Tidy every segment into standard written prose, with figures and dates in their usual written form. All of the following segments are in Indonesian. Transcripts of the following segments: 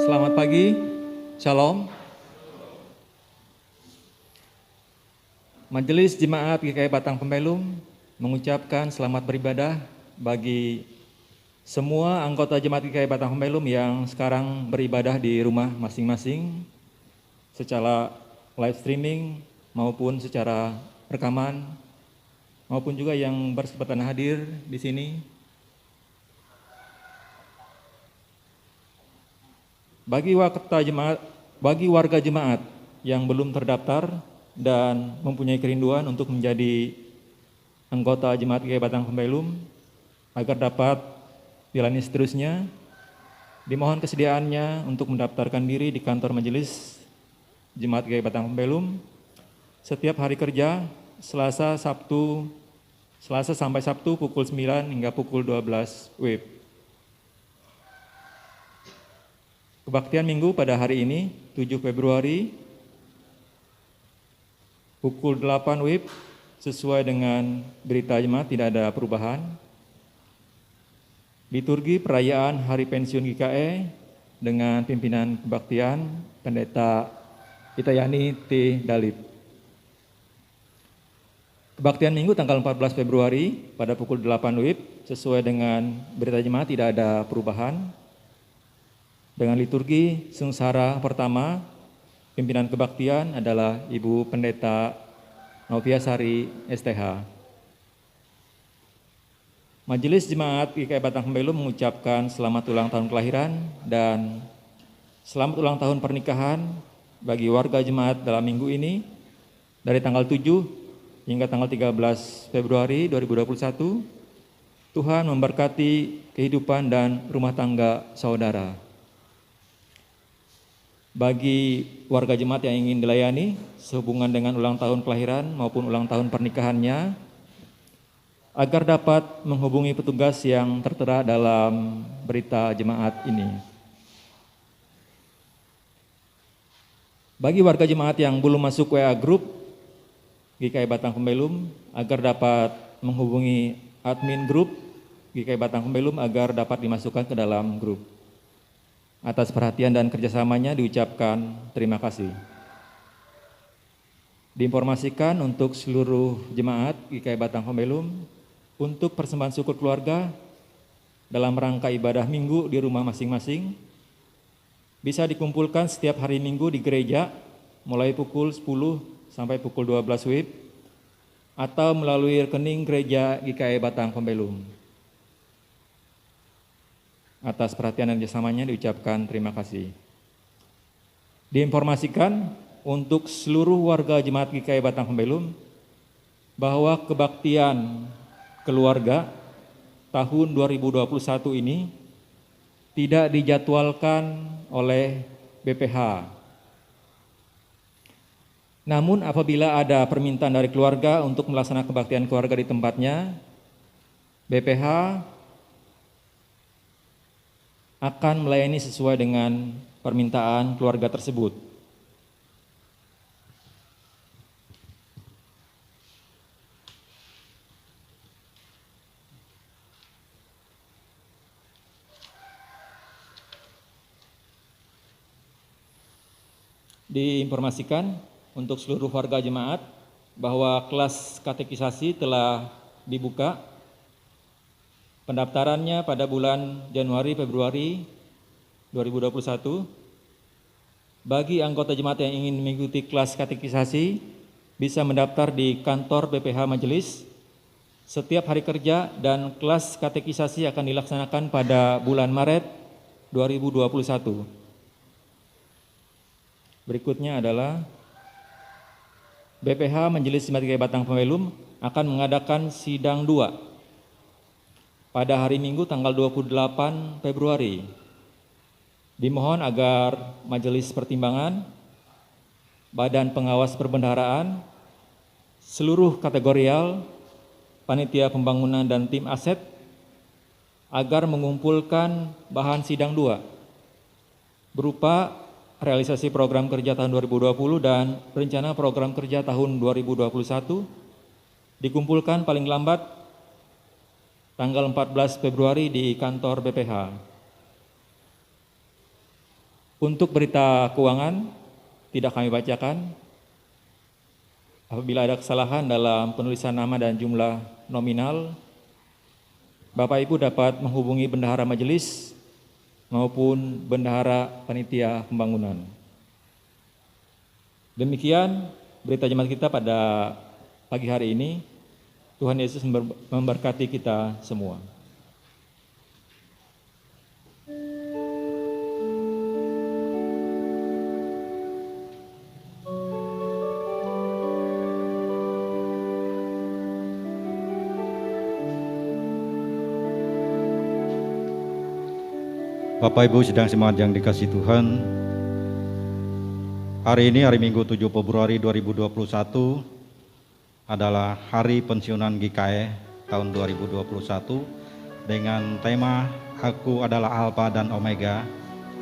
Selamat pagi, Shalom. Majelis Jemaat GKI Batang Pembelum mengucapkan selamat beribadah bagi semua anggota Jemaat GKI Batang Pembelum yang sekarang beribadah di rumah masing-masing secara live streaming maupun secara rekaman, maupun juga yang berkesempatan hadir di sini. Bagi warga jemaat yang belum terdaftar dan mempunyai kerinduan untuk menjadi anggota Jemaat GKI Batang Pembelum agar dapat dilayani seterusnya, dimohon kesediaannya untuk mendaftarkan diri di kantor majelis Jemaat GKI Batang Pembelum setiap hari kerja Selasa sampai Sabtu pukul 9 hingga pukul 12 WIB. Kebaktian Minggu pada hari ini, 7 Februari, pukul 8 WIB, sesuai dengan berita jemaat tidak ada perubahan. Liturgi perayaan Hari Pensiun GKE dengan pimpinan kebaktian Pendeta Itayani T. Dalip. Kebaktian Minggu tanggal 14 Februari pada pukul 8 WIB, sesuai dengan berita jemaat tidak ada perubahan. Dengan liturgi sengsara pertama, pimpinan kebaktian adalah Ibu Pendeta Noviasari STH. Majelis Jemaat GKI Batang Pembelum mengucapkan selamat ulang tahun kelahiran dan selamat ulang tahun pernikahan bagi warga jemaat dalam minggu ini dari tanggal 7 hingga tanggal 13 Februari 2021. Tuhan memberkati kehidupan dan rumah tangga saudara. Bagi warga jemaat yang ingin dilayani sehubungan dengan ulang tahun kelahiran maupun ulang tahun pernikahannya, agar dapat menghubungi petugas yang tertera dalam berita jemaat ini. Bagi warga jemaat yang belum masuk WA Group GKI Batang Pembelum, agar dapat menghubungi admin grup GKI Batang Pembelum agar dapat dimasukkan ke dalam grup. Atas perhatian dan kerjasamanya diucapkan terima kasih. Diinformasikan untuk seluruh jemaat GKI Batang Pembelum untuk persembahan syukur keluarga dalam rangka ibadah minggu di rumah masing-masing bisa dikumpulkan setiap hari Minggu di gereja mulai pukul 10 sampai pukul 12 WIB atau melalui rekening gereja GKI Batang Pembelum. Atas perhatian dan kerjasamanya diucapkan terima kasih. Diinformasikan untuk seluruh warga jemaat GKI Batang Pembelum bahwa kebaktian keluarga tahun 2021 ini tidak dijadwalkan oleh BPH. Namun apabila ada permintaan dari keluarga untuk melaksanakan kebaktian keluarga di tempatnya, BPH akan melayani sesuai dengan permintaan keluarga tersebut. Diinformasikan untuk seluruh warga jemaat bahwa kelas katekisasi telah dibuka. Pendaftarannya pada bulan Januari-Februari 2021. Bagi anggota jemaat yang ingin mengikuti kelas katekisasi bisa mendaftar di kantor BPH Majelis setiap hari kerja dan kelas katekisasi akan dilaksanakan pada bulan Maret 2021. Berikutnya adalah BPH Majelis Jemaat GKI Batang Pembelum akan mengadakan sidang 2 pada hari Minggu tanggal 28 Februari. Dimohon agar Majelis Pertimbangan, Badan Pengawas Perbendaharaan, seluruh kategorial, panitia pembangunan dan tim aset agar mengumpulkan bahan sidang 2 berupa realisasi program kerja tahun 2020 dan rencana program kerja tahun 2021 dikumpulkan paling lambat tanggal 14 Februari di kantor BPH. Untuk berita keuangan tidak kami bacakan. Apabila ada kesalahan dalam penulisan nama dan jumlah nominal, Bapak Ibu dapat menghubungi bendahara majelis maupun bendahara panitia pembangunan. Demikian berita jemaat kita pada pagi hari ini. Tuhan Yesus memberkati kita semua. Bapak Ibu sidang jemaat yang dikasihi Tuhan, hari ini hari Minggu 7 Februari 2021 adalah hari pensiunan GKE tahun 2021 dengan tema Aku adalah Alfa dan Omega.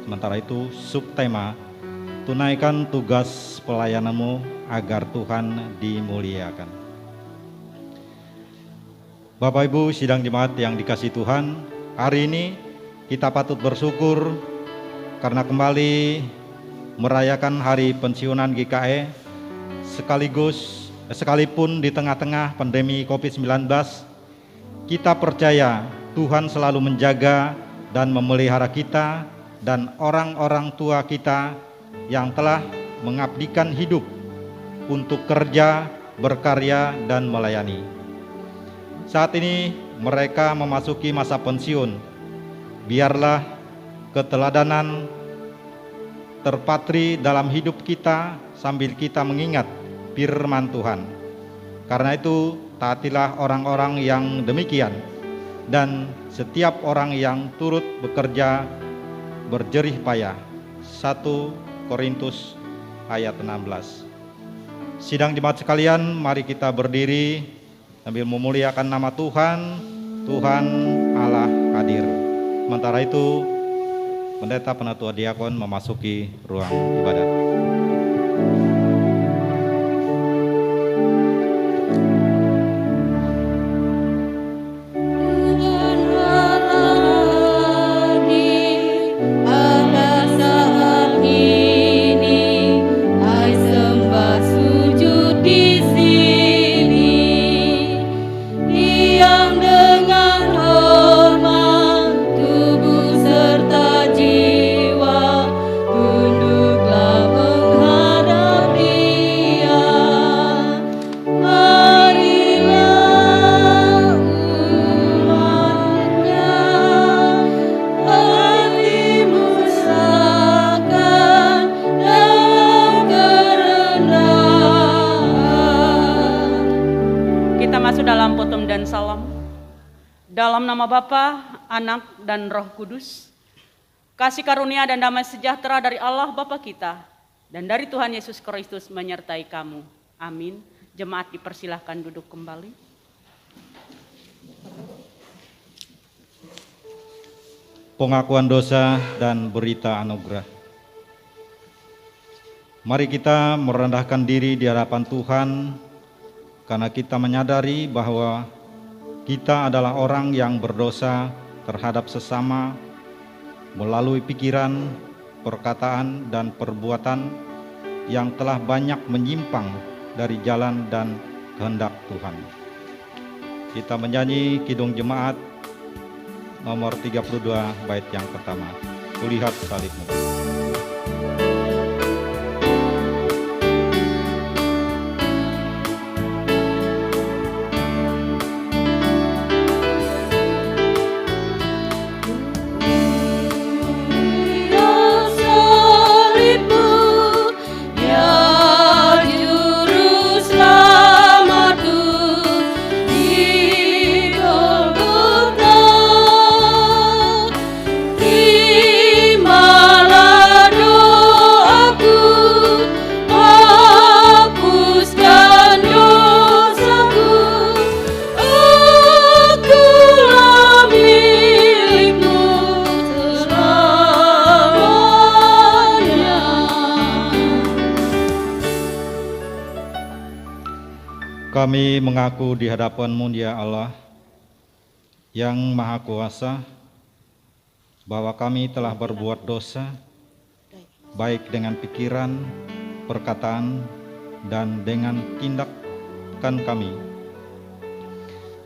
Sementara itu subtema tunaikan tugas pelayananmu agar Tuhan dimuliakan. Bapak Ibu sidang jemaat yang dikasihi Tuhan, hari ini kita patut bersyukur karena kembali merayakan hari pensiunan GKE sekalipun di tengah-tengah pandemi COVID-19, kita percaya Tuhan selalu menjaga dan memelihara kita dan orang-orang tua kita yang telah mengabdikan hidup untuk kerja, berkarya, dan melayani. Saat ini mereka memasuki masa pensiun. Biarlah keteladanan terpatri dalam hidup kita sambil kita mengingat firman Tuhan. Karena itu taatilah orang-orang yang demikian dan setiap orang yang turut bekerja berjerih payah. 1 Korintus ayat 16. Sidang jemaat sekalian, mari kita berdiri sambil memuliakan nama Tuhan. Tuhan Allah hadir. Sementara itu, pendeta penatua diakon memasuki ruang ibadat. Dalam nama Bapa, Anak, dan Roh Kudus, kasih karunia dan damai sejahtera dari Allah Bapa kita dan dari Tuhan Yesus Kristus menyertai kamu. Amin. Jemaat dipersilahkan duduk kembali. Pengakuan dosa dan berita anugerah. Mari kita merendahkan diri di hadapan Tuhan karena kita menyadari bahwa kita adalah orang yang berdosa terhadap sesama melalui pikiran, perkataan, dan perbuatan yang telah banyak menyimpang dari jalan dan kehendak Tuhan. Kita menyanyi Kidung Jemaat nomor 32 bait yang pertama. Kulihat salibmu. Kami mengaku di hadapan-Mu ya Allah yang Maha Kuasa bahwa kami telah berbuat dosa baik dengan pikiran, perkataan, dan dengan tindakan kami.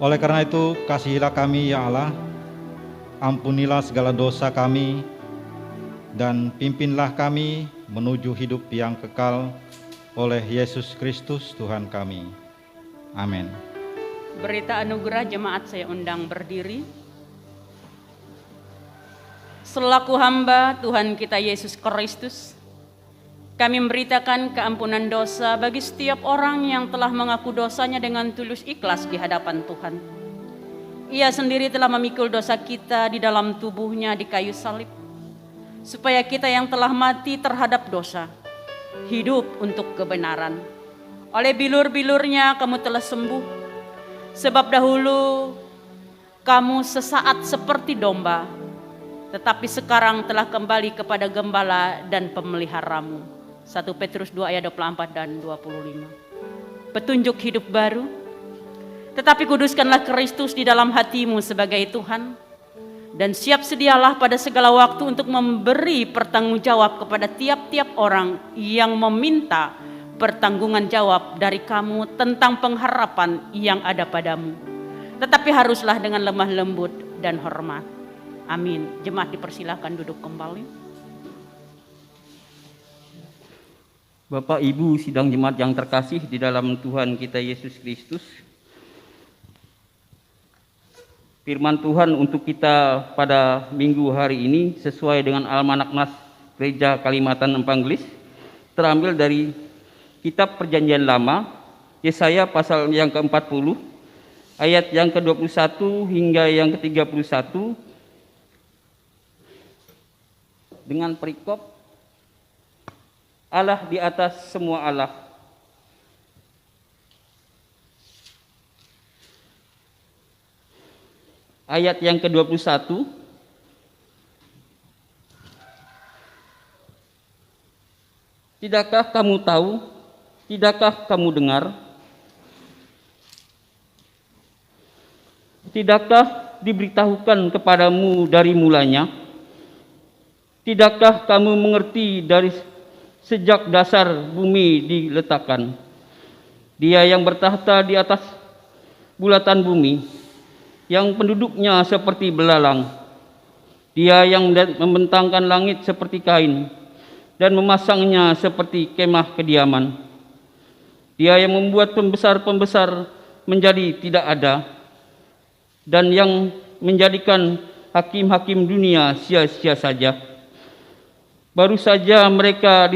Oleh karena itu, kasihilah kami ya Allah, ampunilah segala dosa kami, dan pimpinlah kami menuju hidup yang kekal oleh Yesus Kristus Tuhan kami. Amin. Berita anugerah jemaat saya undang berdiri. Selaku hamba Tuhan kita Yesus Kristus, kami memberitakan keampunan dosa bagi setiap orang yang telah mengaku dosanya dengan tulus ikhlas di hadapan Tuhan. Ia sendiri telah memikul dosa kita di dalam tubuhnya di kayu salib, supaya kita yang telah mati terhadap dosa, hidup untuk kebenaran. Oleh bilur-bilurnya kamu telah sembuh, sebab dahulu kamu sesaat seperti domba, tetapi sekarang telah kembali kepada gembala dan pemeliharamu. 1 Petrus 2 ayat 24 dan 25. Petunjuk hidup baru. Tetapi kuduskanlah Kristus di dalam hatimu sebagai Tuhan, dan siap sedialah pada segala waktu untuk memberi pertanggungjawab kepada tiap-tiap orang yang meminta pertanggungan jawab dari kamu tentang pengharapan yang ada padamu. Tetapi haruslah dengan lemah lembut dan hormat. Amin. Jemaat dipersilakan duduk kembali. Bapak Ibu sidang jemaat yang terkasih di dalam Tuhan kita Yesus Kristus, firman Tuhan untuk kita pada minggu hari ini sesuai dengan Almanak Nas Gereja Kalimantan Empanggelis terambil dari Kitab Perjanjian Lama, Yesaya pasal yang ke-40 ayat yang ke-21 hingga yang ke-31 dengan perikop Allah di atas semua Allah. Ayat yang ke-21, tidakkah kamu tahu, tidakkah kamu dengar, tidakkah diberitahukan kepadamu dari mulanya, tidakkah kamu mengerti dari sejak dasar bumi diletakkan? Dia yang bertahta di atas bulatan bumi, yang penduduknya seperti belalang. Dia yang membentangkan langit seperti kain dan memasangnya seperti kemah kediaman. Dia yang membuat pembesar-pembesar menjadi tidak ada, dan yang menjadikan hakim-hakim dunia sia-sia saja. Baru saja mereka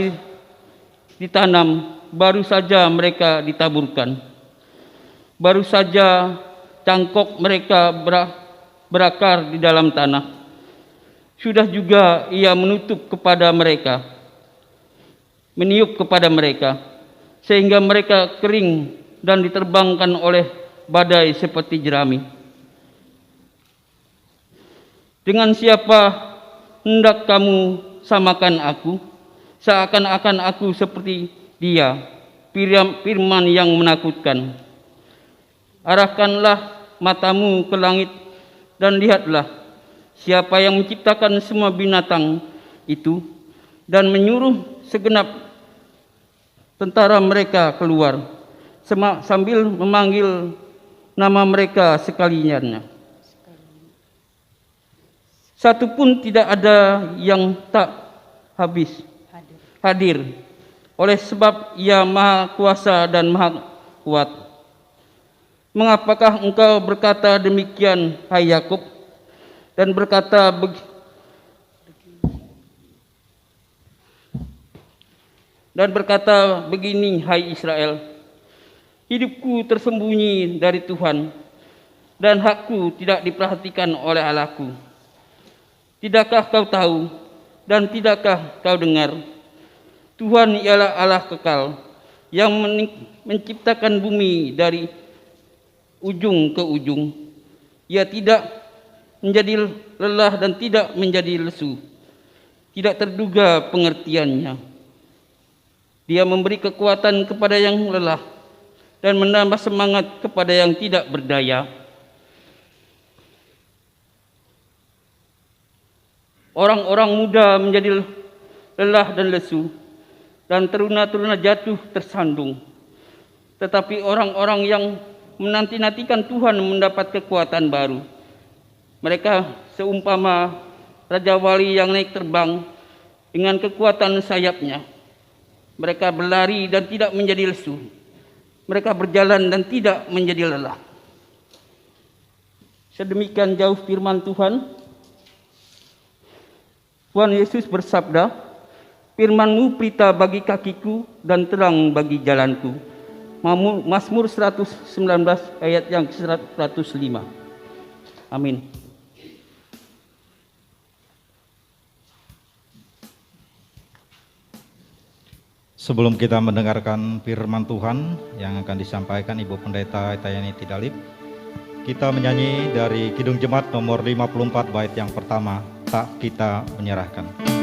ditanam, baru saja mereka ditaburkan, baru saja cangkok mereka berakar di dalam tanah. Sudah juga ia menutup kepada mereka, meniup kepada mereka, sehingga mereka kering dan diterbangkan oleh badai seperti jerami. Dengan siapa hendak kamu samakan aku? Seakan-akan aku seperti dia, firman yang menakutkan. Arahkanlah matamu ke langit dan lihatlah siapa yang menciptakan semua binatang itu dan menyuruh segenap tentara mereka keluar sambil memanggil nama mereka sekaliannya. Satu pun tidak ada yang tak habis hadir, oleh sebab ia maha kuasa dan maha kuat. Mengapakah engkau berkata demikian, hai Yakub, dan berkata begini, hai Israel, hidupku tersembunyi dari Tuhan, dan hakku tidak diperhatikan oleh Allahku. Tidakkah kau tahu dan tidakkah kau dengar? Tuhan ialah Allah kekal yang menciptakan bumi dari ujung ke ujung. Ia tidak menjadi lelah dan tidak menjadi lesu. Tidak terduga pengertiannya. Dia memberi kekuatan kepada yang lelah dan menambah semangat kepada yang tidak berdaya. Orang-orang muda menjadi lelah dan lesu, dan teruna-teruna jatuh tersandung. Tetapi orang-orang yang menanti-nantikan Tuhan mendapat kekuatan baru. Mereka seumpama Raja Wali yang naik terbang dengan kekuatan sayapnya. Mereka berlari dan tidak menjadi lesu. Mereka berjalan dan tidak menjadi lelah. Sedemikian jauh firman Tuhan. Tuhan Yesus bersabda, "Firman-Mu pelita bagi kakiku dan terang bagi jalanku." Mazmur 119 ayat yang 105. Amin. Sebelum kita mendengarkan firman Tuhan yang akan disampaikan Ibu Pendeta Tayani Tidalip, kita menyanyi dari Kidung Jemaat nomor 54 bait yang pertama, Tak Kita Menyerahkan.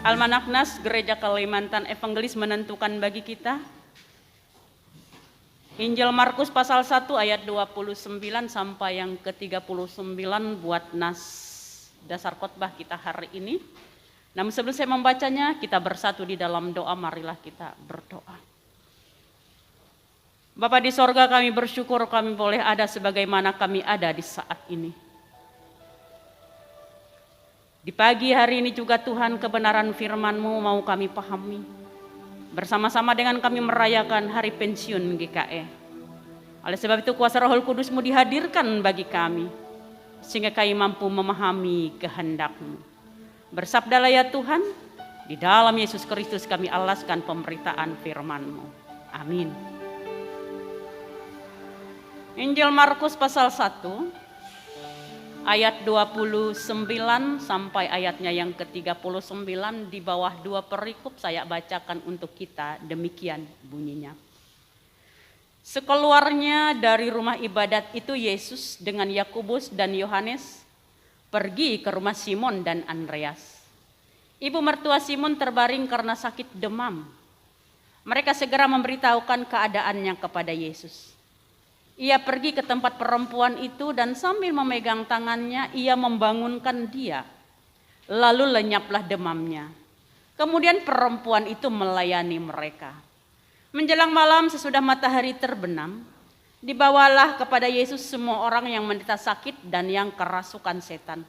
Almanak Nas Gereja Kalimantan Evangelis menentukan bagi kita Injil Markus pasal 1 ayat 29 sampai yang ke-39 buat nas dasar khotbah kita hari ini. Namun sebelum saya membacanya, kita bersatu di dalam doa, marilah kita berdoa. Bapa di sorga, kami bersyukur kami boleh ada sebagaimana kami ada di saat ini. Di pagi hari ini juga Tuhan, kebenaran firman-Mu mau kami pahami. Bersama-sama dengan kami merayakan hari pensiun GKE. Oleh sebab itu kuasa Roh Kudus-Mu dihadirkan bagi kami, sehingga kami mampu memahami kehendak-Mu. Bersabdalah ya Tuhan, di dalam Yesus Kristus kami alaskan pemberitaan firman-Mu. Amin. Injil Markus pasal 1 ayat 29 sampai ayatnya yang ke-39, di bawah 2 perikop saya bacakan untuk kita, demikian bunyinya. Sekeluarnya dari rumah ibadat itu Yesus dengan Yakobus dan Yohanes pergi ke rumah Simon dan Andreas. Ibu mertua Simon terbaring karena sakit demam. Mereka segera memberitahukan keadaannya kepada Yesus. Ia pergi ke tempat perempuan itu dan sambil memegang tangannya, ia membangunkan dia. Lalu lenyaplah demamnya. Kemudian perempuan itu melayani mereka. Menjelang malam sesudah matahari terbenam, dibawalah kepada Yesus semua orang yang menderita sakit dan yang kerasukan setan.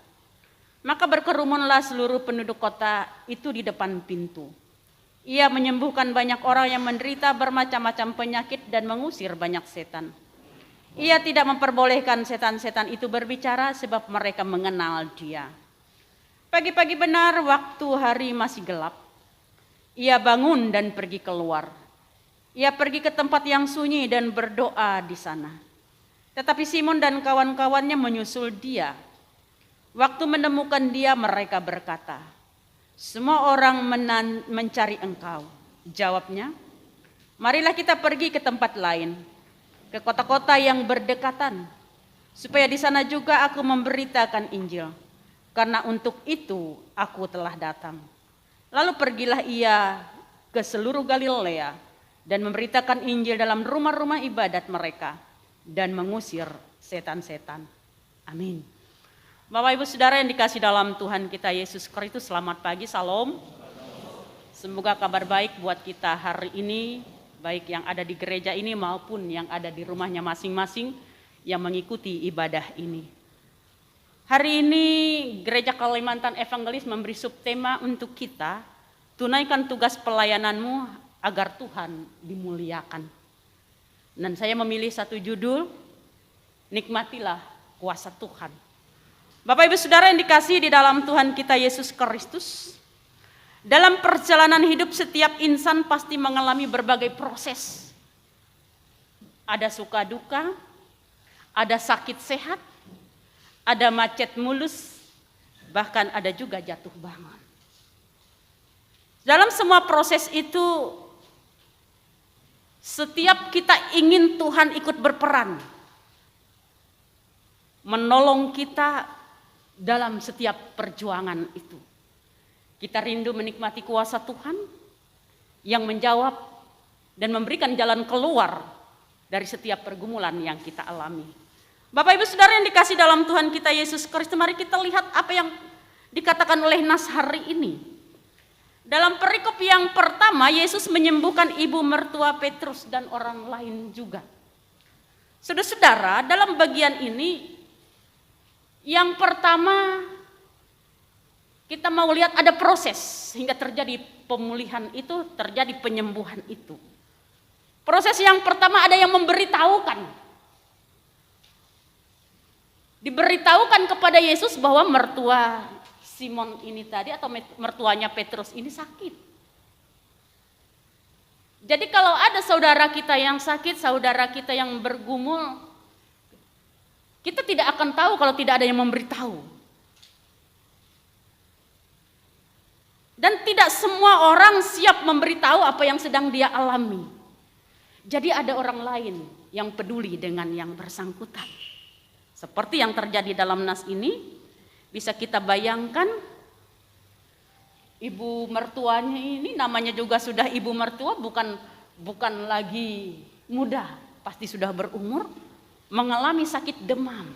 Maka berkerumunlah seluruh penduduk kota itu di depan pintu. Ia menyembuhkan banyak orang yang menderita bermacam-macam penyakit dan mengusir banyak setan. Ia tidak memperbolehkan setan-setan itu berbicara sebab mereka mengenal dia. Pagi-pagi benar waktu hari masih gelap, ia bangun dan pergi keluar. Ia pergi ke tempat yang sunyi dan berdoa di sana. Tetapi Simon dan kawan-kawannya menyusul dia. Waktu menemukan dia mereka berkata, "Semua orang mencari engkau." Jawabnya, "Marilah kita pergi ke tempat lain, ke kota-kota yang berdekatan, supaya di sana juga aku memberitakan Injil, karena untuk itu aku telah datang." Lalu pergilah ia ke seluruh Galilea dan memberitakan Injil dalam rumah-rumah ibadat mereka dan mengusir setan-setan. Amin. Bapak Ibu Saudara yang dikasih dalam Tuhan kita Yesus Kristus, selamat pagi, salam. Semoga kabar baik buat kita hari ini, baik yang ada di gereja ini maupun yang ada di rumahnya masing-masing, yang mengikuti ibadah ini. Hari ini Gereja Kalimantan Evangelis memberi subtema untuk kita, tunaikan tugas pelayananmu agar Tuhan dimuliakan. Dan saya memilih satu judul, nikmatilah kuasa Tuhan. Bapak Ibu Saudara yang dikasihi di dalam Tuhan kita Yesus Kristus, dalam perjalanan hidup setiap insan pasti mengalami berbagai proses. Ada suka duka, ada sakit sehat, ada macet mulus, bahkan ada juga jatuh bangun. Dalam semua proses itu, setiap kita ingin Tuhan ikut berperan, menolong kita dalam setiap perjuangan itu. Kita rindu menikmati kuasa Tuhan yang menjawab dan memberikan jalan keluar dari setiap pergumulan yang kita alami. Bapak Ibu Saudara yang dikasih dalam Tuhan kita Yesus Kristus, mari kita lihat apa yang dikatakan oleh nas hari ini. Dalam perikop yang pertama, Yesus menyembuhkan ibu mertua Petrus dan orang lain juga. Saudara-saudara, dalam bagian ini, yang pertama kita mau lihat ada proses sehingga terjadi pemulihan itu, terjadi penyembuhan itu. Proses yang pertama ada yang memberitahukan. Diberitahukan kepada Yesus bahwa mertua Simon ini tadi atau mertuanya Petrus ini sakit. Jadi kalau ada saudara kita yang sakit, saudara kita yang bergumul, kita tidak akan tahu kalau tidak ada yang memberitahu. Dan tidak semua orang siap memberitahu apa yang sedang dia alami. Jadi ada orang lain yang peduli dengan yang bersangkutan. Seperti yang terjadi dalam nas ini, bisa kita bayangkan ibu mertuanya ini namanya juga sudah ibu mertua, bukan lagi muda, pasti sudah berumur, mengalami sakit demam.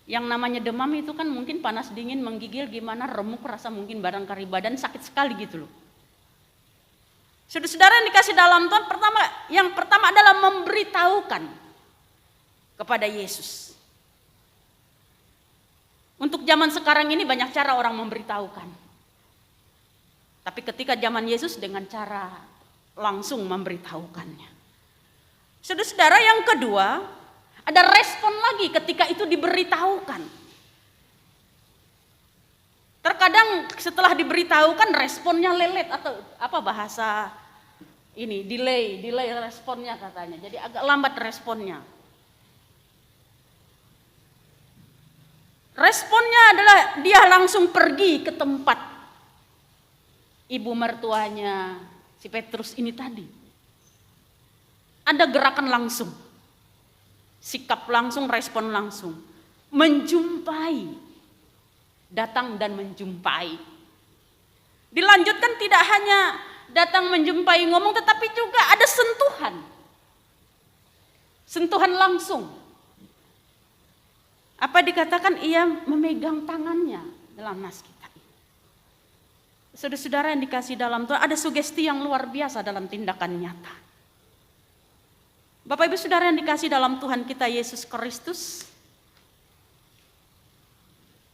Yang namanya demam itu kan mungkin panas dingin, menggigil, gimana, remuk, rasa mungkin barangkali badan sakit sekali gitu loh. Saudara-saudara yang dikasih dalam Tuhan, yang pertama adalah memberitahukan kepada Yesus. Untuk zaman sekarang ini banyak cara orang memberitahukan. Tapi ketika zaman Yesus dengan cara langsung memberitahukannya. Saudara-saudara yang kedua, ada respon lagi ketika itu diberitahukan. Terkadang setelah diberitahukan responnya lelet atau apa bahasa ini, delay responnya katanya. Jadi agak lambat responnya. Responnya adalah dia langsung pergi ke tempat ibu mertuanya si Petrus ini tadi. Ada gerakan langsung, sikap langsung, respon langsung. Menjumpai, datang dan menjumpai. Dilanjutkan tidak hanya datang menjumpai ngomong, tetapi juga ada sentuhan. Sentuhan langsung. Apa dikatakan? Ia memegang tangannya dalam nas kita. Saudara-saudara yang dikasih dalam Tuhan, ada sugesti yang luar biasa dalam tindakan nyata. Bapak Ibu Saudara yang dikasih dalam Tuhan kita Yesus Kristus,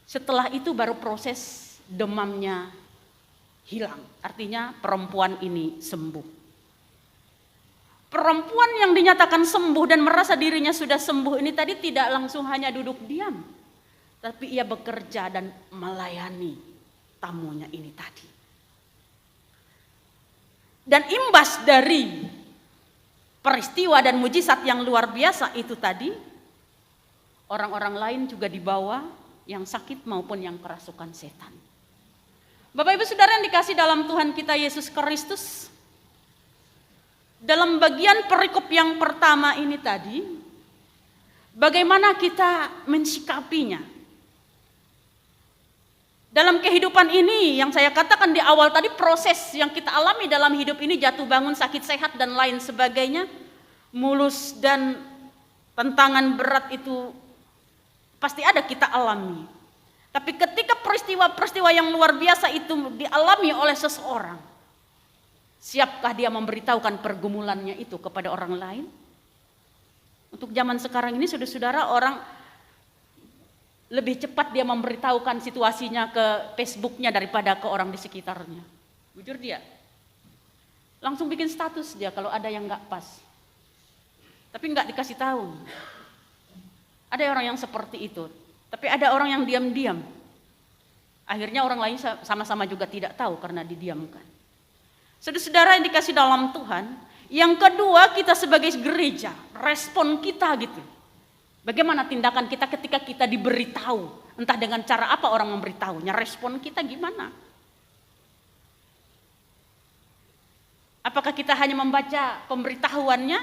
setelah itu baru proses demamnya hilang. Artinya perempuan ini sembuh. Perempuan yang dinyatakan sembuh dan merasa dirinya sudah sembuh ini tadi tidak langsung hanya duduk diam, tapi ia bekerja dan melayani tamunya ini tadi. Dan imbas dari peristiwa dan mujizat yang luar biasa itu tadi, orang-orang lain juga dibawa, yang sakit maupun yang kerasukan setan. Bapak Ibu Saudara yang dikasih dalam Tuhan kita Yesus Kristus, dalam bagian perikop yang pertama ini tadi, bagaimana kita mensikapinya? Dalam kehidupan ini yang saya katakan di awal tadi, proses yang kita alami dalam hidup ini, jatuh bangun, sakit sehat dan lain sebagainya, mulus dan tantangan berat itu pasti ada kita alami. Tapi ketika peristiwa-peristiwa yang luar biasa itu dialami oleh seseorang, siapkah dia memberitahukan pergumulannya itu kepada orang lain? Untuk zaman sekarang ini saudara-saudara, orang lebih cepat dia memberitahukan situasinya ke Facebooknya daripada ke orang di sekitarnya. Jujur dia. Langsung bikin status dia kalau ada yang nggak pas. Tapi nggak dikasih tahu. Ada orang yang seperti itu. Tapi ada orang yang diam-diam. Akhirnya orang lain sama-sama juga tidak tahu karena didiamkan. Saudara-saudara yang dikasih dalam Tuhan, yang kedua kita sebagai gereja, respon kita gitu. Bagaimana tindakan kita ketika kita diberitahu, entah dengan cara apa orang memberitahunya, respon kita gimana? Apakah kita hanya membaca pemberitahuannya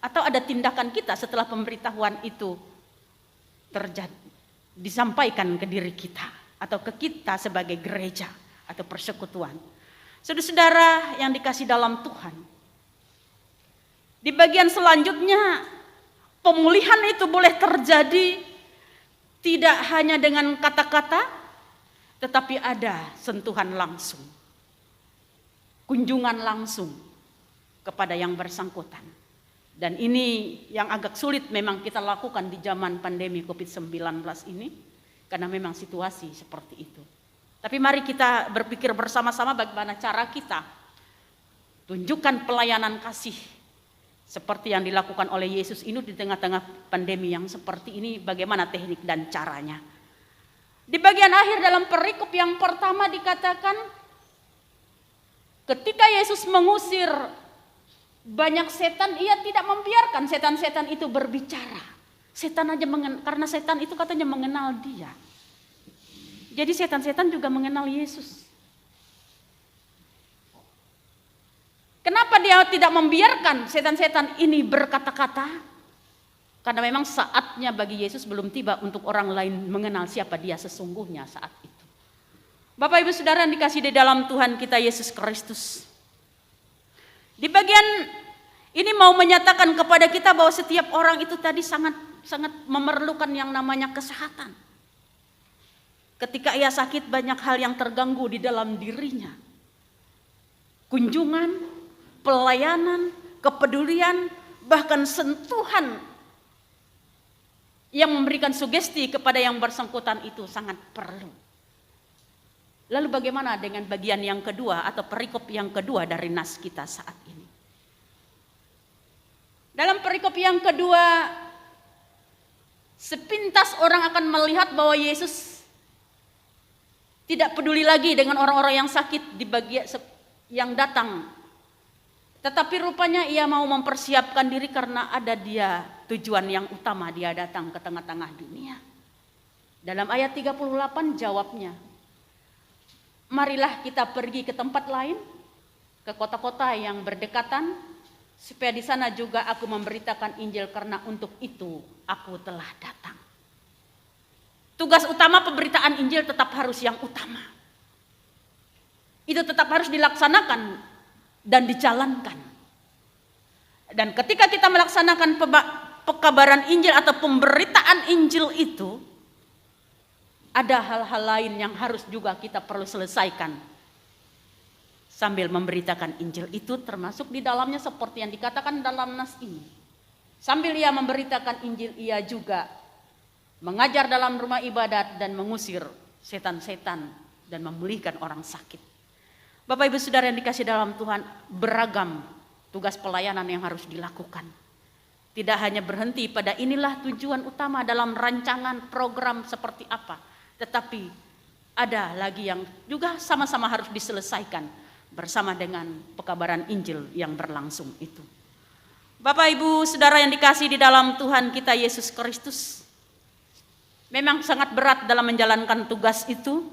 atau ada tindakan kita setelah pemberitahuan itu terjadi, disampaikan ke diri kita atau ke kita sebagai gereja atau persekutuan? Saudara-saudara yang dikasih dalam Tuhan, di bagian selanjutnya pemulihan itu boleh terjadi tidak hanya dengan kata-kata, tetapi ada sentuhan langsung, kunjungan langsung kepada yang bersangkutan. Dan ini yang agak sulit memang kita lakukan di zaman pandemi COVID-19 ini, karena memang situasi seperti itu. Tapi mari kita berpikir bersama-sama bagaimana cara kita tunjukkan pelayanan kasih seperti yang dilakukan oleh Yesus ini di tengah-tengah pandemi yang seperti ini, bagaimana teknik dan caranya. Di bagian akhir dalam perikop yang pertama dikatakan, ketika Yesus mengusir banyak setan, ia tidak membiarkan setan-setan itu berbicara. Setan aja karena setan itu katanya mengenal dia. Jadi setan-setan juga mengenal Yesus. Kenapa dia tidak membiarkan setan-setan ini berkata-kata? Karena memang saatnya bagi Yesus belum tiba untuk orang lain mengenal siapa dia sesungguhnya saat itu. Bapak Ibu Saudara yang dikasih di dalam Tuhan kita Yesus Kristus. Di bagian ini mau menyatakan kepada kita bahwa setiap orang itu tadi sangat memerlukan yang namanya kesehatan. Ketika ia sakit, banyak hal yang terganggu di dalam dirinya. Kunjungan, pelayanan, kepedulian, bahkan sentuhan yang memberikan sugesti kepada yang bersangkutan itu sangat perlu. Lalu bagaimana dengan bagian yang kedua atau perikop yang kedua dari nas kita saat ini? Dalam perikop yang kedua, sepintas orang akan melihat bahwa Yesus tidak peduli lagi dengan orang-orang yang sakit di bagian yang datang. Tetapi rupanya ia mau mempersiapkan diri karena ada dia tujuan yang utama dia datang ke tengah-tengah dunia. Dalam ayat 38 jawabnya, marilah kita pergi ke tempat lain, ke kota-kota yang berdekatan, supaya di sana juga aku memberitakan Injil karena untuk itu aku telah datang. Tugas utama pemberitaan Injil tetap harus yang utama. Itu tetap harus dilaksanakan dan dijalankan. Dan ketika kita melaksanakan pekabaran Injil atau pemberitaan Injil itu, ada hal-hal lain yang harus juga kita perlu selesaikan. Sambil memberitakan Injil itu termasuk di dalamnya seperti yang dikatakan dalam nas ini. Sambil ia memberitakan Injil, ia juga mengajar dalam rumah ibadat dan mengusir setan-setan dan memulihkan orang sakit. Bapak Ibu Saudara yang dikasih dalam Tuhan, beragam tugas pelayanan yang harus dilakukan. Tidak hanya berhenti pada inilah tujuan utama dalam rancangan program seperti apa, tetapi ada lagi yang juga sama-sama harus diselesaikan bersama dengan pekabaran Injil yang berlangsung itu. Bapak Ibu Saudara yang dikasih di dalam Tuhan kita Yesus Kristus, memang sangat berat dalam menjalankan tugas itu,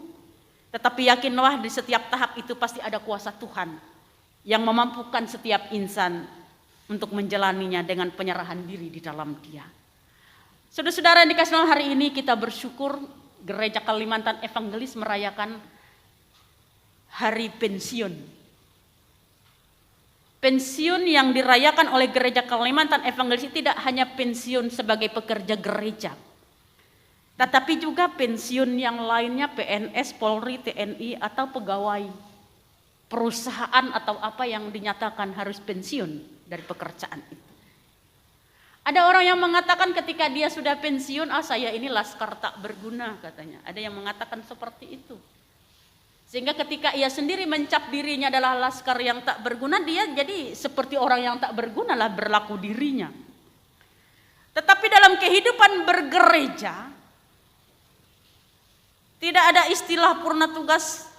tetapi yakinlah di setiap tahap itu pasti ada kuasa Tuhan yang memampukan setiap insan untuk menjalaninya dengan penyerahan diri di dalam Dia. Saudara-saudara yang dikasih dalam hari ini, kita bersyukur Gereja Kalimantan Evangelis merayakan hari pensiun. Pensiun yang dirayakan oleh Gereja Kalimantan Evangelis tidak hanya pensiun sebagai pekerja gereja, tetapi juga pensiun yang lainnya, PNS, Polri, TNI, atau pegawai perusahaan atau apa yang dinyatakan harus pensiun dari pekerjaan itu. Ada orang yang mengatakan ketika dia sudah pensiun, saya ini laskar tak berguna katanya. Ada yang mengatakan seperti itu. Sehingga ketika ia sendiri mencap dirinya adalah laskar yang tak berguna, dia jadi seperti orang yang tak berguna lah berlaku dirinya. Tetapi dalam kehidupan bergereja, tidak ada istilah purna tugas,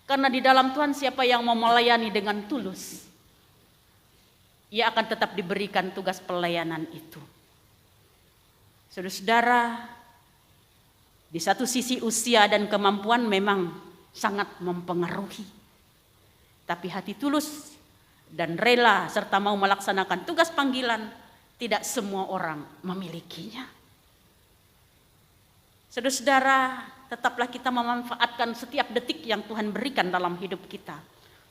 karena di dalam Tuhan siapa yang mau melayani dengan tulus, ia akan tetap diberikan tugas pelayanan itu. Saudara-saudara, di satu sisi usia dan kemampuan memang sangat mempengaruhi. Tapi hati tulus dan rela serta mau melaksanakan tugas panggilan, tidak semua orang memilikinya. Saudara-saudara, tetaplah kita memanfaatkan setiap detik yang Tuhan berikan dalam hidup kita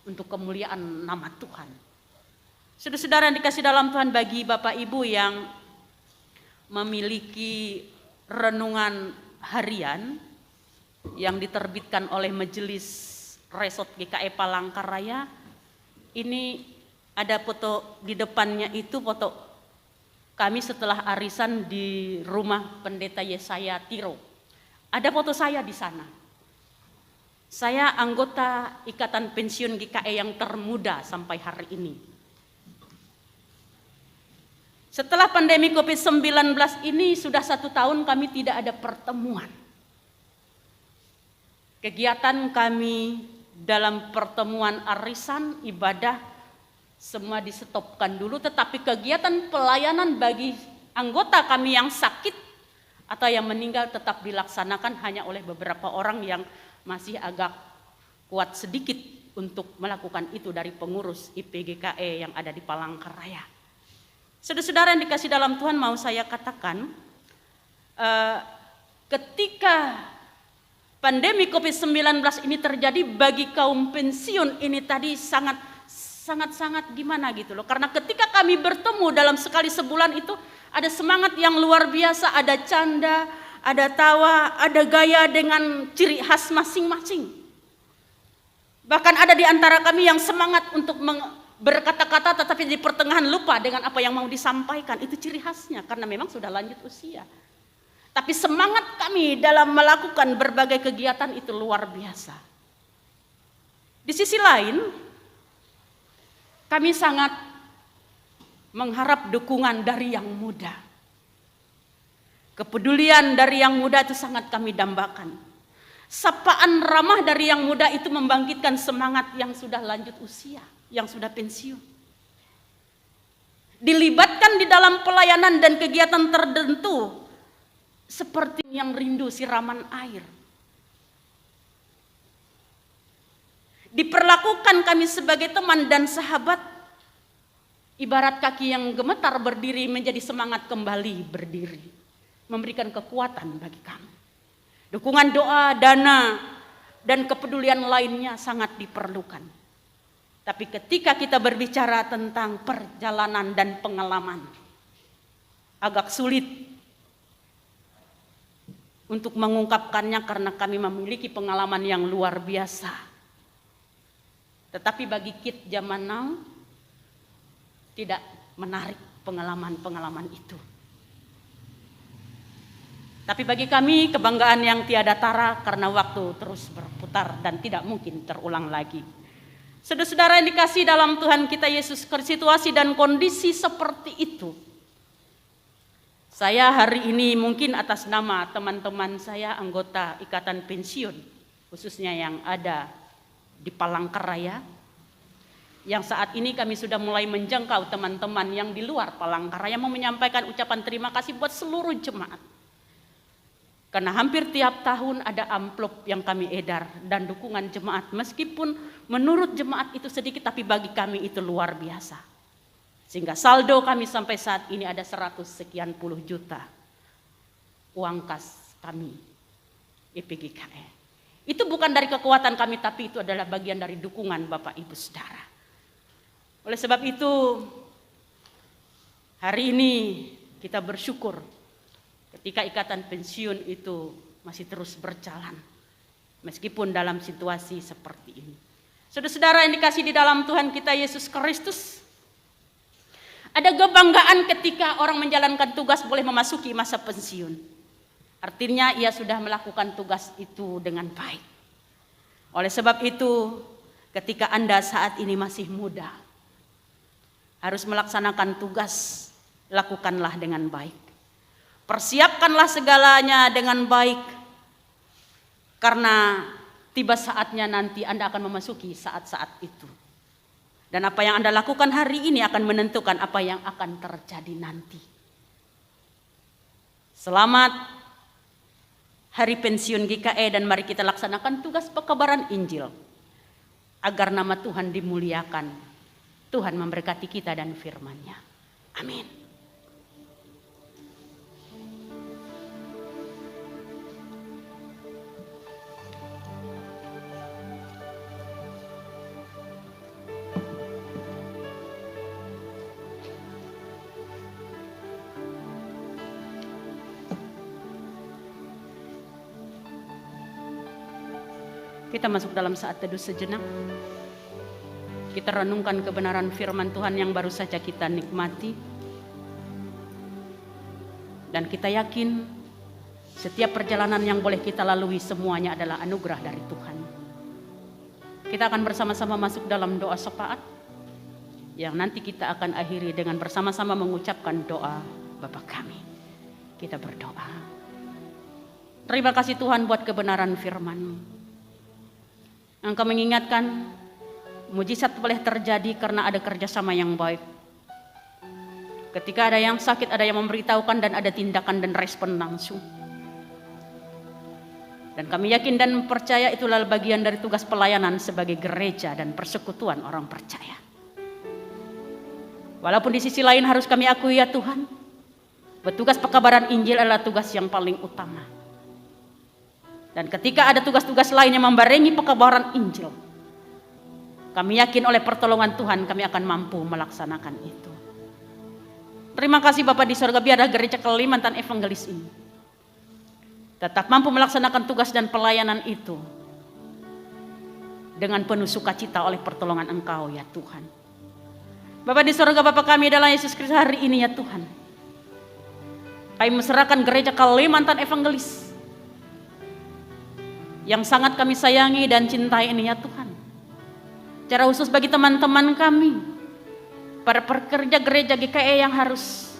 untuk kemuliaan nama Tuhan. Saudara-saudara yang dikasih dalam Tuhan, bagi Bapak Ibu yang memiliki renungan harian yang diterbitkan oleh Majelis Resort GKE Palangkaraya, ini ada foto di depannya, itu foto kami setelah arisan di rumah Pendeta Yesaya Tiro. Ada foto saya di sana. Saya anggota Ikatan Pensiun GKE yang termuda sampai hari ini. Setelah pandemi COVID-19 ini sudah 1 tahun kami tidak ada pertemuan. Kegiatan kami dalam pertemuan arisan, ibadah, semua disetopkan dulu. Tetapi kegiatan pelayanan bagi anggota kami yang sakit atau yang meninggal tetap dilaksanakan hanya oleh beberapa orang yang masih agak kuat sedikit untuk melakukan itu dari pengurus IPGKE yang ada di Palangkaraya. Saudara-saudara yang dikasih dalam Tuhan, mau saya katakan, ketika pandemi COVID-19 ini terjadi, bagi kaum pensiun ini tadi sangat gimana gitu loh. Karena ketika kami bertemu dalam sekali sebulan itu ada semangat yang luar biasa, ada canda, ada tawa, ada gaya dengan ciri khas masing-masing. Bahkan ada di antara kami yang semangat untuk berkata-kata tetapi di pertengahan lupa dengan apa yang mau disampaikan. Itu ciri khasnya karena memang sudah lanjut usia. Tapi semangat kami dalam melakukan berbagai kegiatan itu luar biasa. Di sisi lain, kami sangat mengharap dukungan dari yang muda. Kepedulian dari yang muda itu sangat kami dambakan. Sapaan ramah dari yang muda itu membangkitkan semangat yang sudah lanjut usia, yang sudah pensiun. Dilibatkan di dalam pelayanan dan kegiatan tertentu seperti yang rindu siraman air. Diperlakukan kami sebagai teman dan sahabat, ibarat kaki yang gemetar berdiri menjadi semangat kembali berdiri, memberikan kekuatan bagi kami. Dukungan doa, dana, dan kepedulian lainnya sangat diperlukan. Tapi ketika kita berbicara tentang perjalanan dan pengalaman, agak sulit untuk mengungkapkannya karena kami memiliki pengalaman yang luar biasa. Tetapi bagi Kit zaman now, tidak menarik pengalaman-pengalaman itu. Tapi bagi kami kebanggaan yang tiada tara karena waktu terus berputar dan tidak mungkin terulang lagi. Saudara-saudara yang dikasih dalam Tuhan kita Yesus Kristus, situasi dan kondisi seperti itu, saya hari ini mungkin atas nama teman-teman saya anggota Ikatan Pensiun, khususnya yang ada di Palangkaraya, yang saat ini kami sudah mulai menjangkau teman-teman yang di luar Palangkaraya, mau menyampaikan ucapan terima kasih buat seluruh jemaat. Karena hampir tiap tahun ada amplop yang kami edar dan dukungan jemaat. Meskipun menurut jemaat itu sedikit, tapi bagi kami itu luar biasa. Sehingga saldo kami sampai saat ini ada 100 sekian puluh juta uang kas kami IPGKE. Itu bukan dari kekuatan kami, tapi itu adalah bagian dari dukungan Bapak Ibu Saudara. Oleh sebab itu hari ini kita bersyukur ketika Ikatan Pensiun itu masih terus berjalan meskipun dalam situasi seperti ini. Saudara-saudara yang dikasih di dalam Tuhan kita Yesus Kristus, Ada kebanggaan ketika orang menjalankan tugas boleh memasuki masa pensiun. Artinya ia sudah melakukan tugas itu dengan baik. Oleh sebab itu, ketika Anda saat ini masih muda, harus melaksanakan tugas, lakukanlah dengan baik. Persiapkanlah segalanya dengan baik, karena tiba saatnya nanti Anda akan memasuki saat-saat itu. Dan apa yang Anda lakukan hari ini akan menentukan apa yang akan terjadi nanti. Selamat hari pensiun GKE dan mari kita laksanakan tugas pekabaran Injil agar nama Tuhan dimuliakan. Tuhan memberkati kita dan firman-Nya. Amin. Kita masuk dalam saat teduh sejenak. Kita renungkan kebenaran firman Tuhan yang baru saja kita nikmati. Dan kita yakin setiap perjalanan yang boleh kita lalui semuanya adalah anugerah dari Tuhan. Kita akan bersama-sama masuk dalam doa syafaat yang nanti kita akan akhiri dengan bersama-sama mengucapkan doa Bapa kami. Kita berdoa. Terima kasih Tuhan buat kebenaran firman-Mu. Engkau mengingatkan mujizat boleh terjadi karena ada kerjasama yang baik. Ketika ada yang sakit, ada yang memberitahukan dan ada tindakan dan respon langsung. Dan kami yakin dan percaya itulah bagian dari tugas pelayanan sebagai gereja dan persekutuan orang percaya. Walaupun di sisi lain harus kami akui ya Tuhan, bertugas pekabaran Injil adalah tugas yang paling utama. Dan ketika ada tugas-tugas lain yang membarengi pekabaran Injil, kami yakin oleh pertolongan Tuhan kami akan mampu melaksanakan itu. Terima kasih Bapa di sorga, biarlah gereja Kalimantan Evangelis ini tetap mampu melaksanakan tugas dan pelayanan itu dengan penuh sukacita oleh pertolongan Engkau ya Tuhan. Bapa di sorga, Bapa kami dalam Yesus Kristus hari ini ya Tuhan, kami menyerahkan gereja Kalimantan Evangelis yang sangat kami sayangi dan cintai ini ya Tuhan. Secara khusus bagi teman-teman kami, para pekerja gereja GKE yang harus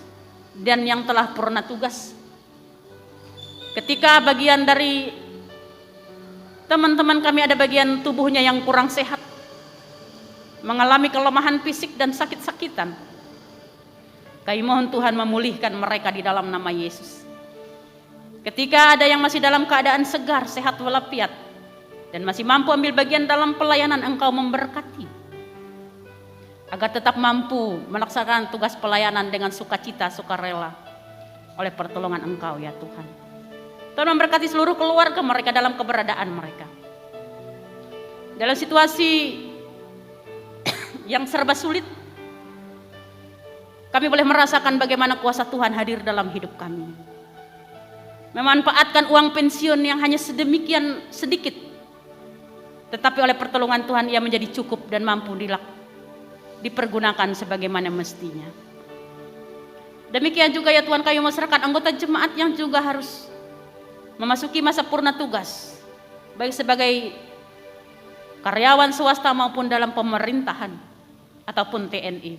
dan yang telah purna tugas. Ketika bagian dari teman-teman kami ada bagian tubuhnya yang kurang sehat, mengalami kelemahan fisik dan sakit-sakitan, kami mohon Tuhan memulihkan mereka di dalam nama Yesus. Ketika ada yang masih dalam keadaan segar, sehat walafiat, dan masih mampu ambil bagian dalam pelayanan, Engkau memberkati agar tetap mampu melaksanakan tugas pelayanan dengan sukacita, sukarela oleh pertolongan Engkau ya Tuhan. Tuhan memberkati seluruh keluarga mereka dalam keberadaan mereka. Dalam situasi yang serba sulit, kami boleh merasakan bagaimana kuasa Tuhan hadir dalam hidup kami. Memanfaatkan uang pensiun yang hanya sedemikian sedikit, tetapi oleh pertolongan Tuhan ia menjadi cukup dan mampu dipergunakan sebagaimana mestinya. Demikian juga ya Tuhan, kami masyarakat anggota jemaat yang juga harus memasuki masa purna tugas, baik sebagai karyawan swasta maupun dalam pemerintahan ataupun TNI.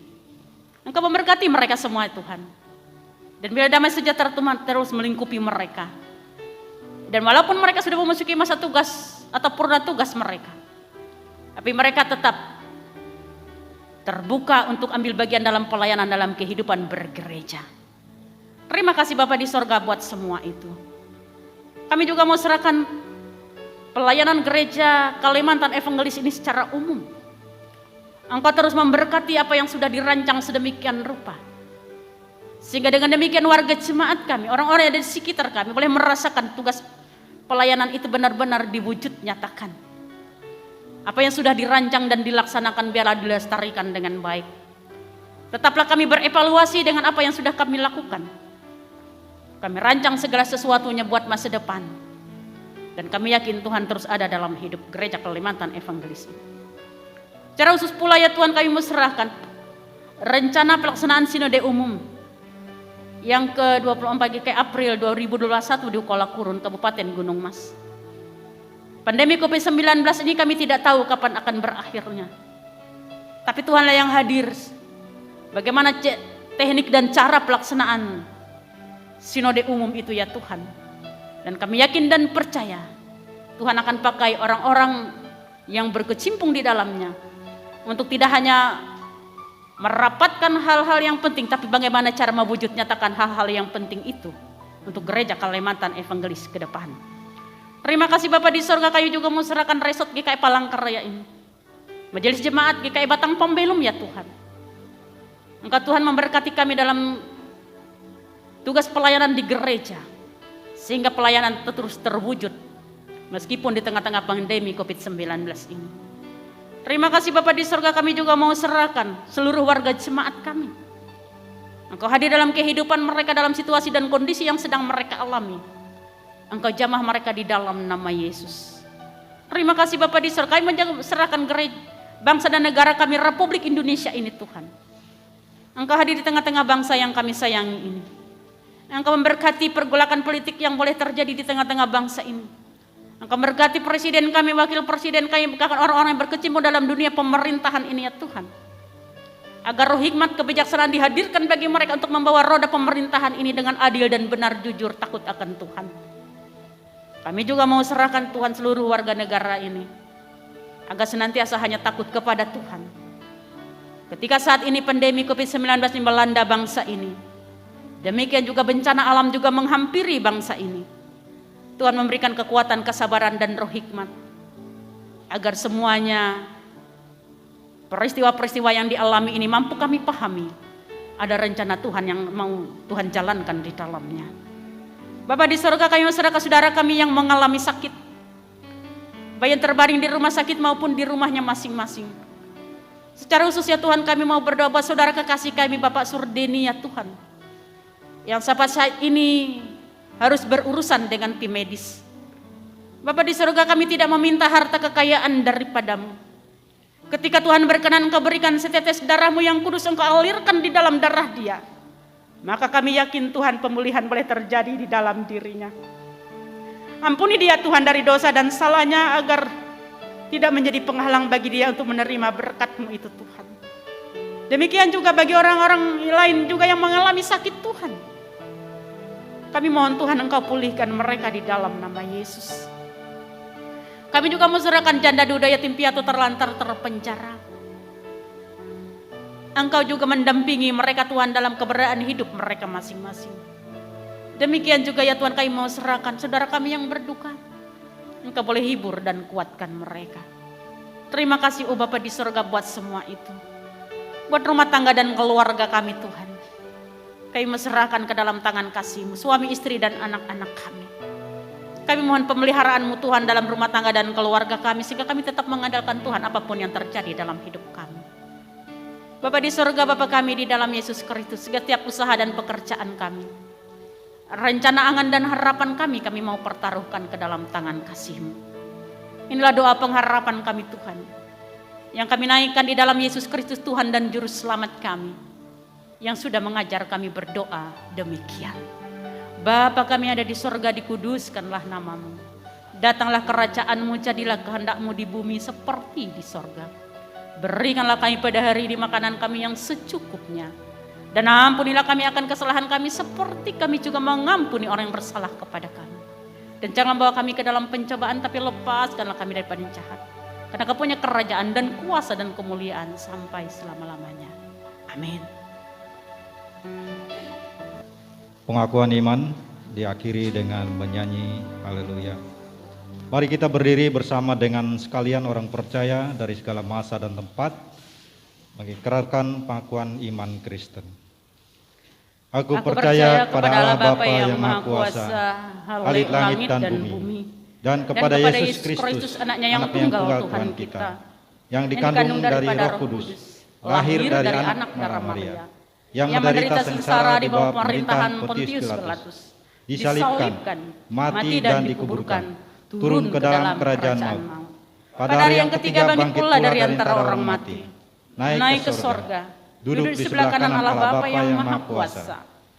Engkau memberkati mereka semua Tuhan. Dan biar damai sejahtera Tuhan terus melingkupi mereka. Dan walaupun mereka sudah memasuki masa tugas atau purna tugas mereka, tapi mereka tetap terbuka untuk ambil bagian dalam pelayanan dalam kehidupan bergereja. Terima kasih Bapa di sorga buat semua itu. Kami juga mau serahkan pelayanan gereja Kalimantan Evangelis ini secara umum. Engkau terus memberkati apa yang sudah dirancang sedemikian rupa. Sehingga dengan demikian warga jemaat kami, orang-orang yang ada di sekitar kami boleh merasakan tugas pelayanan itu benar-benar diwujud nyatakan. Apa yang sudah dirancang dan dilaksanakan biarlah dilestarikan dengan baik. Tetaplah kami berevaluasi dengan apa yang sudah kami lakukan. Kami rancang segala sesuatunya buat masa depan. Dan kami yakin Tuhan terus ada dalam hidup gereja Kalimantan Evangelis. Secara khusus pula ya Tuhan kami menyerahkan rencana pelaksanaan Sinode Umum yang ke-24 GKI April 2021 di Kuala Kurun, Kabupaten Gunung Mas. Pandemi COVID-19 ini kami tidak tahu kapan akan berakhirnya. Tapi Tuhanlah yang hadir. Bagaimana teknik dan cara pelaksanaan Sinode Umum itu ya Tuhan. Dan kami yakin dan percaya Tuhan akan pakai orang-orang yang berkecimpung di dalamnya untuk tidak hanya merapatkan hal-hal yang penting, tapi bagaimana cara mewujud nyatakan hal-hal yang penting itu untuk gereja Kalimantan Evangelis ke depan. Terima kasih Bapak di sorga, kami juga mau serahkan resort GKI Palangkaraya ini. Majelis Jemaat GKI Batang Pembelum ya Tuhan. Engkau Tuhan memberkati kami dalam tugas pelayanan di gereja, sehingga pelayanan terus terwujud meskipun di tengah-tengah pandemi COVID-19 ini. Terima kasih Bapak di sorga, kami juga mau serahkan seluruh warga jemaat kami. Engkau hadir dalam kehidupan mereka dalam situasi dan kondisi yang sedang mereka alami. Engkau jamah mereka di dalam nama Yesus. Terima kasih Bapak di sorga, kami serahkan gereja, bangsa dan negara kami Republik Indonesia ini Tuhan. Engkau hadir di tengah-tengah bangsa yang kami sayangi ini. Engkau memberkati pergolakan politik yang boleh terjadi di tengah-tengah bangsa ini. Engkau memberkati presiden kami, wakil presiden kami, bahkan orang-orang yang berkecimpung dalam dunia pemerintahan ini ya Tuhan. Agar roh hikmat kebijaksanaan dihadirkan bagi mereka untuk membawa roda pemerintahan ini dengan adil dan benar, jujur, takut akan Tuhan. Kami juga mau serahkan Tuhan seluruh warga negara ini agar senantiasa hanya takut kepada Tuhan. Ketika saat ini pandemi COVID-19 ini melanda bangsa ini, demikian juga bencana alam juga menghampiri bangsa ini. Tuhan memberikan kekuatan, kesabaran dan roh hikmat agar semuanya peristiwa-peristiwa yang dialami ini mampu kami pahami. Ada rencana Tuhan yang mau Tuhan jalankan di dalamnya. Bapak di surga, kami serahkan saudara kami yang mengalami sakit, baik yang terbaring di rumah sakit maupun di rumahnya masing-masing. Secara khusus ya Tuhan, kami mau berdoa buat saudara kekasih kami Bapak Surdeni ya Tuhan, yang sampai saat ini harus berurusan dengan tim medis. Bapak di surga, kami tidak meminta harta kekayaan daripadamu. Ketika Tuhan berkenan Engkau berikan setetes darahmu yang kudus, Engkau alirkan di dalam darah dia, maka kami yakin Tuhan pemulihan boleh terjadi di dalam dirinya. Ampuni dia Tuhan dari dosa dan salahnya agar tidak menjadi penghalang bagi dia untuk menerima berkat-Mu itu Tuhan. Demikian juga bagi orang-orang lain juga yang mengalami sakit Tuhan. Kami mohon Tuhan Engkau pulihkan mereka di dalam nama Yesus. Kami juga menserahkan janda duda yatim piatu terlantar terpenjara. Engkau juga mendampingi mereka Tuhan dalam keberadaan hidup mereka masing-masing. Demikian juga ya Tuhan, kami mau serahkan saudara kami yang berduka. Engkau boleh hibur dan kuatkan mereka. Terima kasih Bapa di surga buat semua itu. Buat rumah tangga dan keluarga kami Tuhan. Kami menserahkan ke dalam tangan kasih-Mu, suami istri dan anak-anak kami. Kami mohon pemeliharaan-Mu Tuhan dalam rumah tangga dan keluarga kami, sehingga kami tetap mengandalkan Tuhan apapun yang terjadi dalam hidup kami. Bapa di surga, Bapa kami di dalam Yesus Kristus, setiap usaha dan pekerjaan kami, rencana angan dan harapan kami mau pertaruhkan ke dalam tangan kasih-Mu. Inilah doa pengharapan kami Tuhan, yang kami naikkan di dalam Yesus Kristus Tuhan dan Juru Selamat kami, yang sudah mengajar kami berdoa demikian. Bapa kami ada di surga, dikuduskanlah nama-Mu. Datanglah kerajaan-Mu, jadilah kehendak-Mu di bumi seperti di surga. Berikanlah kami pada hari ini makanan kami yang secukupnya. Dan ampunilah kami akan kesalahan kami seperti kami juga mengampuni orang yang bersalah kepada kami. Dan jangan bawa kami ke dalam pencobaan, tapi lepaskanlah kami daripada yang jahat. Karena Kau punya kerajaan dan kuasa dan kemuliaan sampai selama-lamanya. Amin. Pengakuan iman diakhiri dengan menyanyi haleluya. Mari kita berdiri bersama dengan sekalian orang percaya dari segala masa dan tempat mengikrarkan pengakuan iman Kristen. Aku percaya kepada Allah Bapa yang Maha Kuasa, Khalik langit dan bumi, dan kepada Yesus Kristus, anaknya yang tunggal Tuhan kita, yang dikandung dari Roh Kudus, lahir dari anak darah Maria, yang menderita sengsara di bawah pemerintahan Pontius Pilatus, disalibkan, mati dan dikuburkan, turun ke dalam kerajaan maut. Pada hari yang ketiga bangkit pula dari antara orang mati, naik ke sorga, duduk di sebelah kanan Allah Bapa yang Maha Kuasa.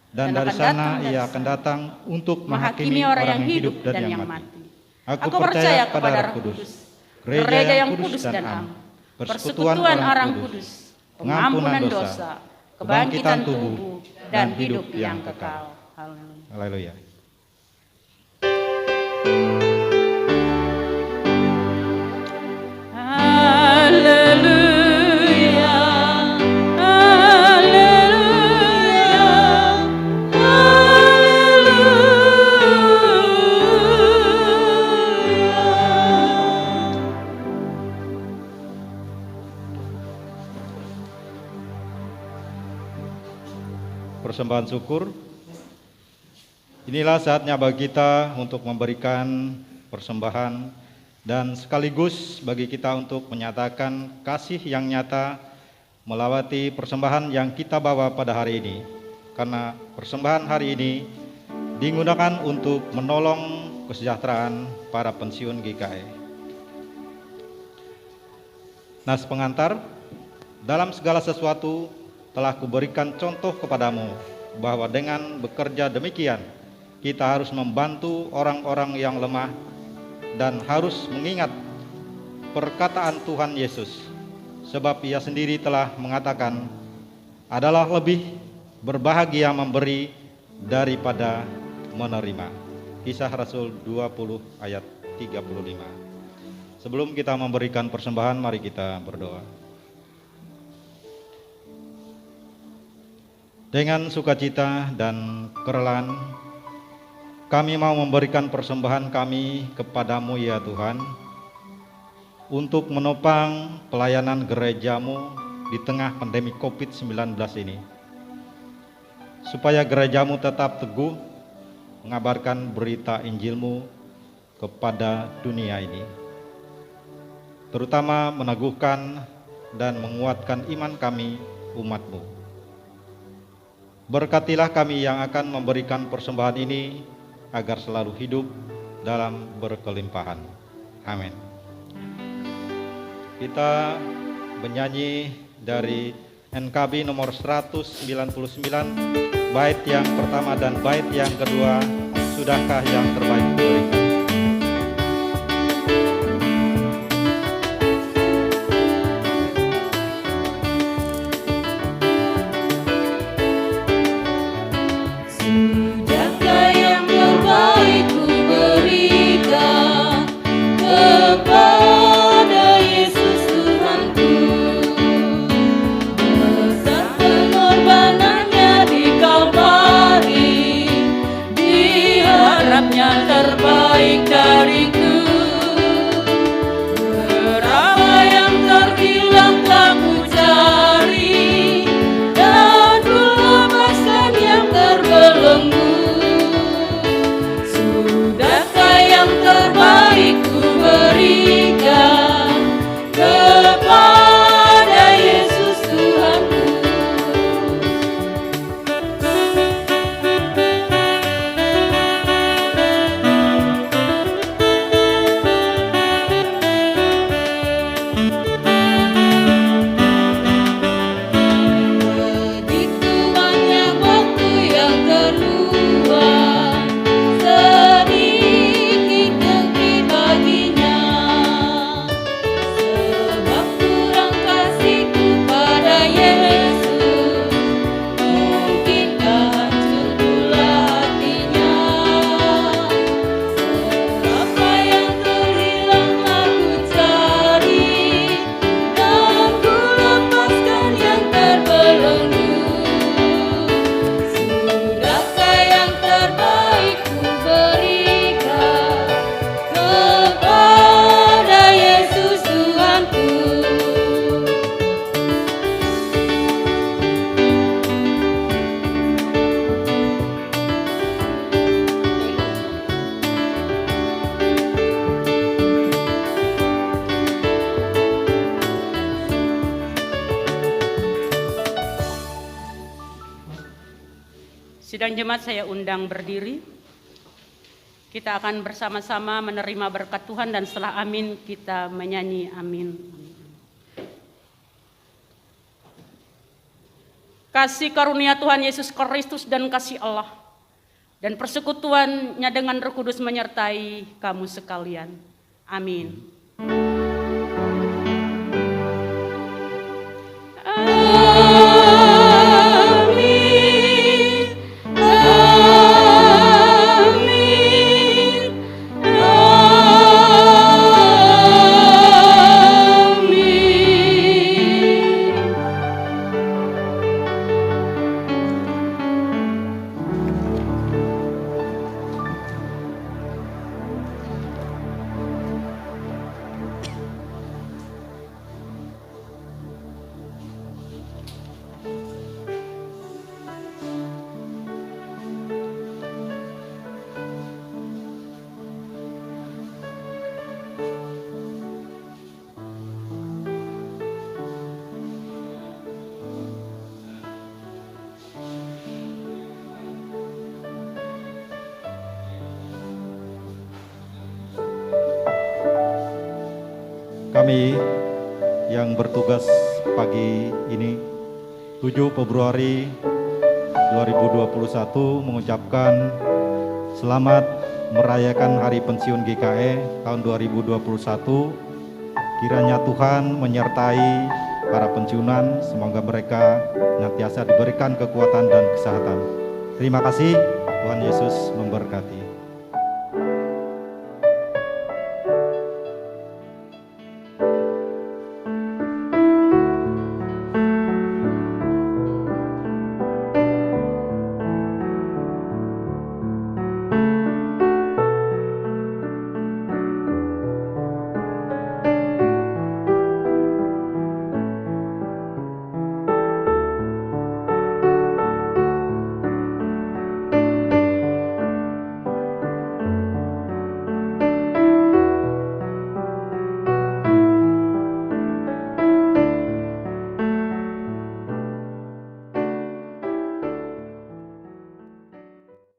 Dan dari sana ia akan datang untuk menghakimi orang yang hidup dan yang mati. Aku percaya kepada Roh Kudus, gereja yang kudus dan am, persekutuan orang kudus, pengampunan dosa, kebangkitan tubuh, dan hidup yang kekal. Haleluya. Persembahan syukur. Inilah saatnya bagi kita untuk memberikan persembahan dan sekaligus bagi kita untuk menyatakan kasih yang nyata melewati persembahan yang kita bawa pada hari ini. Karena persembahan hari ini digunakan untuk menolong kesejahteraan para pensiun GKI. Nas pengantar, dalam segala sesuatu telah kuberikan contoh kepadamu bahwa dengan bekerja demikian kita harus membantu orang-orang yang lemah dan harus mengingat perkataan Tuhan Yesus, sebab ia sendiri telah mengatakan adalah lebih berbahagia memberi daripada menerima. Kisah Rasul 20 ayat 35. Sebelum kita memberikan persembahan, mari kita berdoa. Dengan sukacita dan kerelaan, kami mau memberikan persembahan kami kepadamu ya Tuhan, untuk menopang pelayanan gerejamu di tengah pandemi COVID-19 ini, supaya gerejamu tetap teguh mengabarkan berita Injilmu kepada dunia ini, terutama meneguhkan dan menguatkan iman kami umat-Mu. Berkatilah kami yang akan memberikan persembahan ini agar selalu hidup dalam berkelimpahan. Amin. Kita menyanyi dari NKB nomor 199, bait yang pertama dan bait yang kedua, Sudahkah yang terbaik diberikan. Terbaik dariku, berapa yang terhilang kamu cari, dan ku lepaskan yang terbelenggu. Sudahkah yang terbaik ku berikan kepada Yesus Tuhanku. Sidang jemaat saya undang berdiri. Kita akan bersama-sama menerima berkat Tuhan dan setelah amin kita menyanyi amin. kasih karunia Tuhan Yesus Kristus dan kasih Allah, dan persekutuannya dengan Roh Kudus menyertai kamu sekalian. Amin. Kami yang bertugas pagi ini 7 Februari 2021 mengucapkan selamat merayakan Hari Pensiun GKE tahun 2021. Kiranya Tuhan menyertai para pensiunan, semoga mereka senantiasa diberikan kekuatan dan kesehatan. Terima kasih, Tuhan Yesus memberkati.